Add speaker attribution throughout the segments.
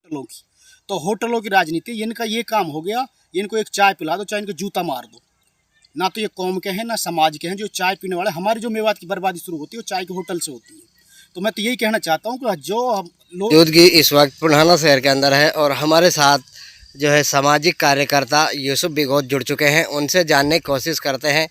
Speaker 1: होटलों की। तो होटलों की राजनीति, इनका ये काम हो गया, इनको एक चाय पिला दो, चाहे इनको जूता मार दो। ना तो ये कौम के हैं ना समाज के हैं। जो चाय पीने वाले, हमारी जो मेवात की बर्बादी शुरू होती है वो चाय के होटल से होती है। तो मैं तो यही कहना चाहता हूँ कि जो लोग
Speaker 2: दूध की इस वक्त पुराना शहर के अंदर है और हमारे साथ जो है सामाजिक कार्यकर्ता यूसुफ बिगोत जुड़ चुके हैं। उनसे जानने की कोशिश करते हैं।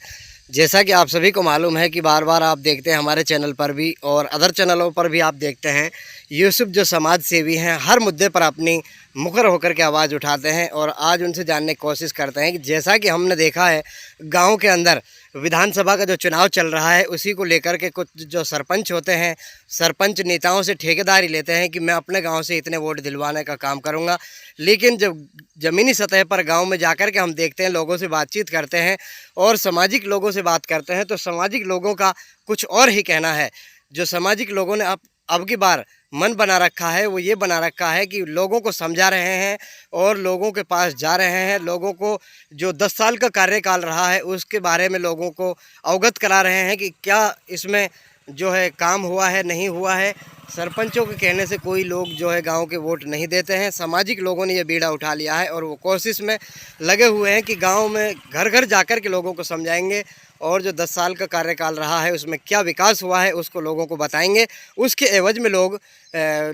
Speaker 2: जैसा कि आप सभी को मालूम है कि बार बार आप देखते हैं हमारे चैनल पर भी और अदर चैनलों पर भी आप देखते हैं, यूसुफ जो समाज सेवी हैं हर मुद्दे पर अपनी मुखर होकर के आवाज़ उठाते हैं। और आज उनसे जानने की कोशिश करते हैं कि जैसा कि हमने देखा है गांव के अंदर विधानसभा का जो चुनाव चल रहा है उसी को लेकर के कुछ जो सरपंच होते हैं, सरपंच नेताओं से ठेकेदारी लेते हैं कि मैं अपने गांव से इतने वोट दिलवाने का काम करूंगा। लेकिन जब ज़मीनी सतह पर गांव में जाकर के हम देखते हैं, लोगों से बातचीत करते हैं और सामाजिक लोगों से बात करते हैं, तो सामाजिक लोगों का कुछ और ही कहना है। जो सामाजिक लोगों ने अब की बार मन बना रखा है वो ये बना रखा है कि लोगों को समझा रहे हैं और लोगों के पास जा रहे हैं। लोगों को जो 10 साल का कार्यकाल रहा है उसके बारे में लोगों को अवगत करा रहे हैं कि क्या इसमें जो है काम हुआ है, नहीं हुआ है। सरपंचों के कहने से कोई लोग जो है गांव के वोट नहीं देते हैं। सामाजिक लोगों ने ये बीड़ा उठा लिया है और वो कोशिश में लगे हुए हैं कि गांव में घर घर जाकर के लोगों को समझाएंगे और जो 10 साल का कार्यकाल रहा है उसमें क्या विकास हुआ है उसको लोगों को बताएंगे। उसके एवज में लोग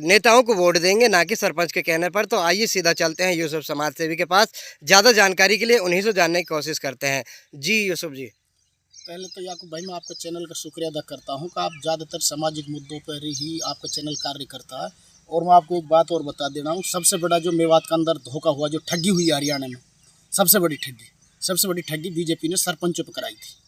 Speaker 2: नेताओं को वोट देंगे, ना कि सरपंच के कहने पर। तो आइए सीधा चलते हैं यूसुफ समाज सेवी के पास। ज़्यादा जानकारी के लिए उन्हीं से जानने की कोशिश करते हैं। जी यूसुफ जी।
Speaker 1: पहले तो याकूब भाई मैं आपका चैनल का शुक्रिया अदा करता हूं कि आप ज़्यादातर सामाजिक मुद्दों पर ही आपका चैनल कार्य करता है। और मैं आपको एक बात और बता देना हूं, सबसे बड़ा जो मेवात का अंदर धोखा हुआ, जो ठगी हुई हरियाणा में, सबसे बड़ी ठगी बीजेपी ने सरपंचों पर कराई थी।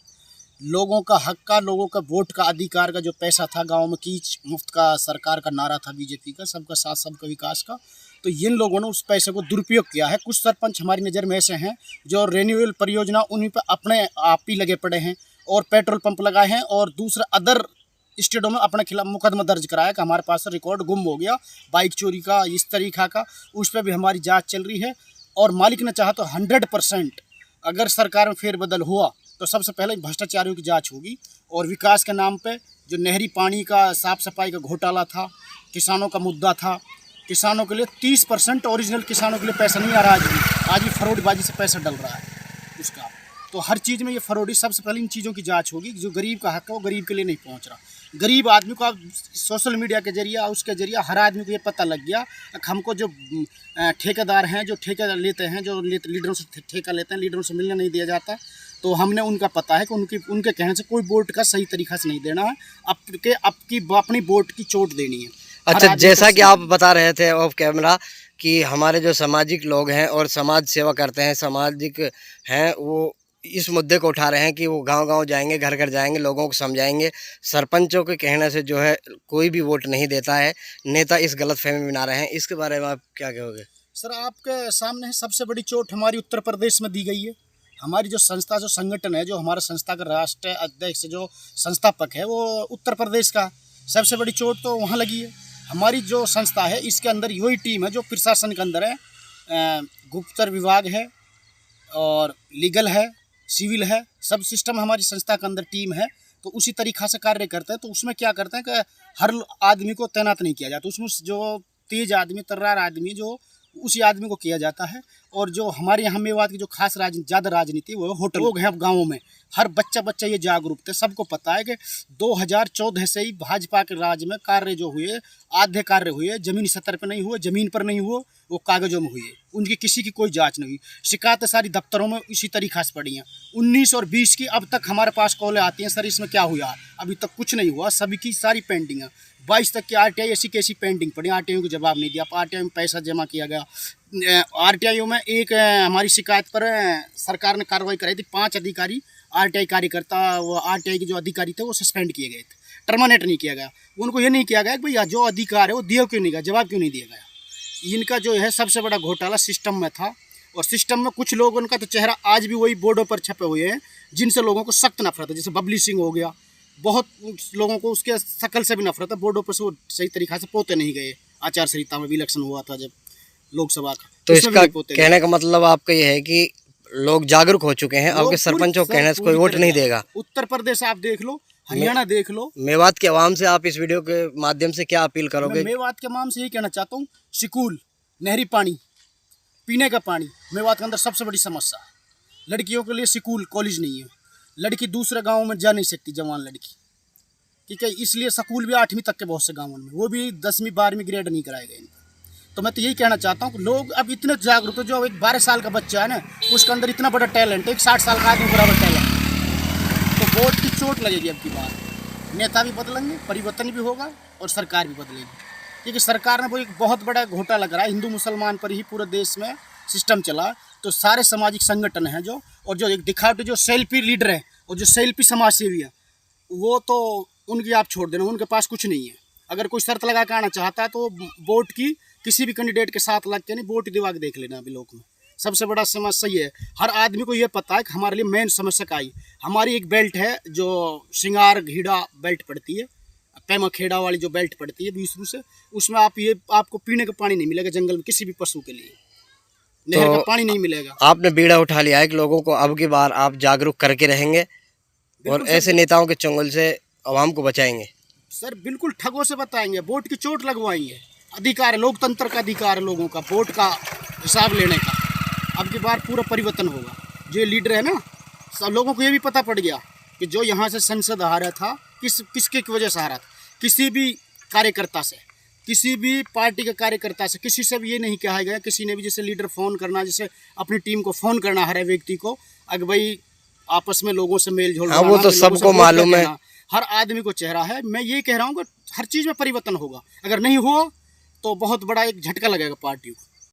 Speaker 1: लोगों का हक का, लोगों का वोट का, अधिकार का जो पैसा था गांव में, कीच मुफ्त का सरकार का नारा था बीजेपी का, सबका साथ सबका विकास का। तो इन लोगों ने उस पैसे को दुरुपयोग किया है। कुछ सरपंच हमारी नज़र में ऐसे हैं जो रेन्यूअल परियोजना उन्हीं पर अपने आप ही लगे पड़े हैं और पेट्रोल पंप लगाए हैं और दूसरा अदर स्टेटों में अपने खिलाफ मुकदमा दर्ज कराया कि हमारे पास रिकॉर्ड गुम हो गया बाइक चोरी का, इस तरीक़ा का। उस पर भी हमारी जाँच चल रही है और मालिक ने चाहा तो 100% अगर सरकार में फेरबदल हुआ तो सबसे पहले भ्रष्टाचारियों की जांच होगी। और विकास के नाम पे जो नहरी पानी का, साफ़ सफाई का घोटाला था, किसानों का मुद्दा था, किसानों के लिए 30% ओरिजिनल किसानों के लिए पैसा नहीं आ रहा आज भी फरोडबाजी से पैसा डल रहा है उसका। तो हर चीज़ में ये फरोडी, सबसे पहले इन चीज़ों की जांच होगी। जो गरीब का हक है वो गरीब के लिए नहीं पहुंच रहा। गरीब आदमी को आप सोशल मीडिया के जरिए, उसके जरिए हर आदमी को ये पता लग गया कि हमको जो ठेकेदार हैं, जो ठेका लेते हैं, जो लीडरों से ठेका लेते हैं, लीडरों से मिलने नहीं दिया जाता। तो हमने उनका पता है कि उनके कहने से कोई वोट का सही तरीक़ा से नहीं देना है, अपनी वोट की चोट देनी है।
Speaker 2: अच्छा, जैसा कि आप बता रहे थे ऑफ कैमरा कि हमारे जो सामाजिक लोग हैं और समाज सेवा करते हैं, सामाजिक हैं, वो इस मुद्दे को उठा रहे हैं कि वो गांव-गांव जाएंगे, घर घर जाएंगे, लोगों को समझाएंगे। सरपंचों के कहने से जो है कोई भी वोट नहीं देता है, नेता इस गलतफहमी में बना रहे हैं। इसके बारे में आप क्या कहोगे?
Speaker 1: सर, आपके सामने सबसे बड़ी चोट हमारी उत्तर प्रदेश में दी गई है। हमारी जो संस्था, जो संगठन है, जो हमारा संस्था का राष्ट्रीय अध्यक्ष, जो संस्थापक है, वो उत्तर प्रदेश का। सबसे बड़ी चोट तो वहाँ लगी है। हमारी जो संस्था है इसके अंदर वही टीम है जो प्रशासन के अंदर है, गुप्तचर विभाग है और लीगल है, सिविल है, सब सिस्टम हमारी संस्था के अंदर टीम है। तो उसी तरीक़ा से कार्य करते हैं। तो उसमें क्या करते हैं कि हर आदमी को तैनात नहीं किया जाता, उसमें जो तेज आदमी, तर्रार आदमी, जो उसी आदमी को किया जाता है। और जो हमारे यहाँ मेवात की जो खास ज़्यादा राजनीति वो होटल लोग हैं। अब गाँवों में हर बच्चा ये जागरूक थे, सबको पता है कि 2014 से ही भाजपा के राज में कार्य जो हुए, आधे कार्य हुए ज़मीनी स्तर पर नहीं हुए, ज़मीन पर नहीं हुए, वो कागज़ों में हुए। उनकी किसी की कोई जांच नहीं हुई। शिकायतें सारी दफ्तरों में इसी तरीक़ा से पड़ी हैं। 19 और 20 की अब तक हमारे पास कॉलें आती हैं, सर इसमें क्या हुआ? अभी तक कुछ नहीं हुआ, सभी की सारी पेंडिंग है। 22 तक की RTI ऐसी कैसी पेंडिंग पड़ी, RTI को जवाब नहीं दिया। RTI में पैसा जमा किया गया। RTI में एक हमारी शिकायत पर सरकार ने कार्रवाई कराई थी। 5 अधिकारी RTI कार्यकर्ता, वो RTI के जो अधिकारी थे वो सस्पेंड किए गए थे, टर्मिनेट नहीं किया गया। उनको ये नहीं किया गया कि भैया जो अधिकार है वो दिया क्यों नहीं गया, जवाब क्यों नहीं दिया गया। इनका जो है सबसे बड़ा घोटाला सिस्टम में था। और सिस्टम में कुछ लोग, उनका तो चेहरा आज भी वही बोर्डों पर छपे हुए हैं जिनसे लोगों को सख्त नफरत है। जैसे बबली सिंह हो गया, बहुत लोगों को उसके शकल से भी नफरत है। बोर्डों पर से वो सही तरीक़ा से पोते नहीं गए। आचार संहिता में भी इलेक्शन हुआ था जब लोकसभा का,
Speaker 2: तो इसका कहने का मतलब आपका ये है कि लोग जागरूक हो चुके हैं, आपके सरपंचों के कहने से कोई वोट नहीं देगा।
Speaker 1: उत्तर प्रदेश आप देख लो, हरियाणा देख लो।
Speaker 2: मेवात के आवाम से आप इस वीडियो के माध्यम से क्या अपील करोगे?
Speaker 1: मेवात के आवाम से यही कहना चाहता हूँ, स्कूल, नहरी पानी, पीने का पानी मेवात के अंदर सबसे बड़ी समस्या है। लड़कियों के लिए स्कूल कॉलेज नहीं है, लड़की दूसरे गाँव में जा नहीं सकती, जवान लड़की, ठीक है। इसलिए स्कूल भी 8वीं तक के बहुत से गाँवों में, वो भी 10वीं 12वीं ग्रेड नहीं कराए गए इनका। तो मैं तो यही कहना चाहता हूँ कि लोग अब इतने जागरूक है। जो एक 12 साल का बच्चा है ना, उसके अंदर इतना बड़ा टैलेंट है, एक 60 साल का आदमी बराबर टैलेंट, तो वोट की चोट लगेगी अब की बार। नेता भी बदलेंगे, परिवर्तन भी होगा और सरकार भी बदलेगी, क्योंकि सरकार ने वो एक बहुत बड़ा घोटाला करा है। हिंदू मुसलमान पर ही पूरे देश में सिस्टम चला, तो सारे सामाजिक संगठन हैं जो, और जो एक दिखावटी जो सेल्फी लीडर है और जो सेल्फी समाज सेवी है, वो तो उनकी आप छोड़ देना, उनके पास कुछ नहीं है। अगर कोई शर्त लगा के आना चाहता है तो वोट की किसी भी कैंडिडेट के साथ लग के नहीं, वोट दिवा के देख लेना। अभी लोग में सबसे बड़ा समस्या ये है, हर आदमी को ये पता है कि हमारे लिए मेन समस्या का आई। हमारी एक बेल्ट है जो सिंगार घीड़ा बेल्ट पड़ती है, पैमा खेड़ा वाली जो बेल्ट पड़ती है 20 से, उसमें आपको पीने का पानी नहीं मिलेगा जंगल में, किसी भी पशु के लिए नहर का पानी नहीं मिलेगा।
Speaker 2: आपने बीड़ा उठा लिया है कि लोगों को अब की बार आप जागरूक करके रहेंगे और ऐसे नेताओं के चंगुल से आवाम को बचाएंगे।
Speaker 1: सर बिल्कुल ठगों से बताएंगे, वोट की चोट लगवाएंगे। अधिकार है, लोकतंत्र का अधिकार है लोगों का, वोट का हिसाब लेने का। अब की बार पूरा परिवर्तन होगा। जो ये लीडर है ना, सब लोगों को ये भी पता पड़ गया कि जो यहाँ से संसद हारा था, किसके वजह से हारा था। किसी भी कार्यकर्ता से, किसी भी पार्टी के कार्यकर्ता से, किसी से भी ये नहीं कहा गया, किसी ने भी जैसे लीडर फ़ोन करना, जैसे अपनी टीम को फ़ोन करना हर व्यक्ति को, अगर भाई आपस में लोगों से मेल जोल,
Speaker 2: वो तो सबको मालूम है,
Speaker 1: हर आदमी को चेहरा है। मैं ये कह रहा हूँ कि हर चीज़ में परिवर्तन होगा। अगर नहीं हुआ तो बहुत बड़ा एक झटका लगेगा पार्टी को।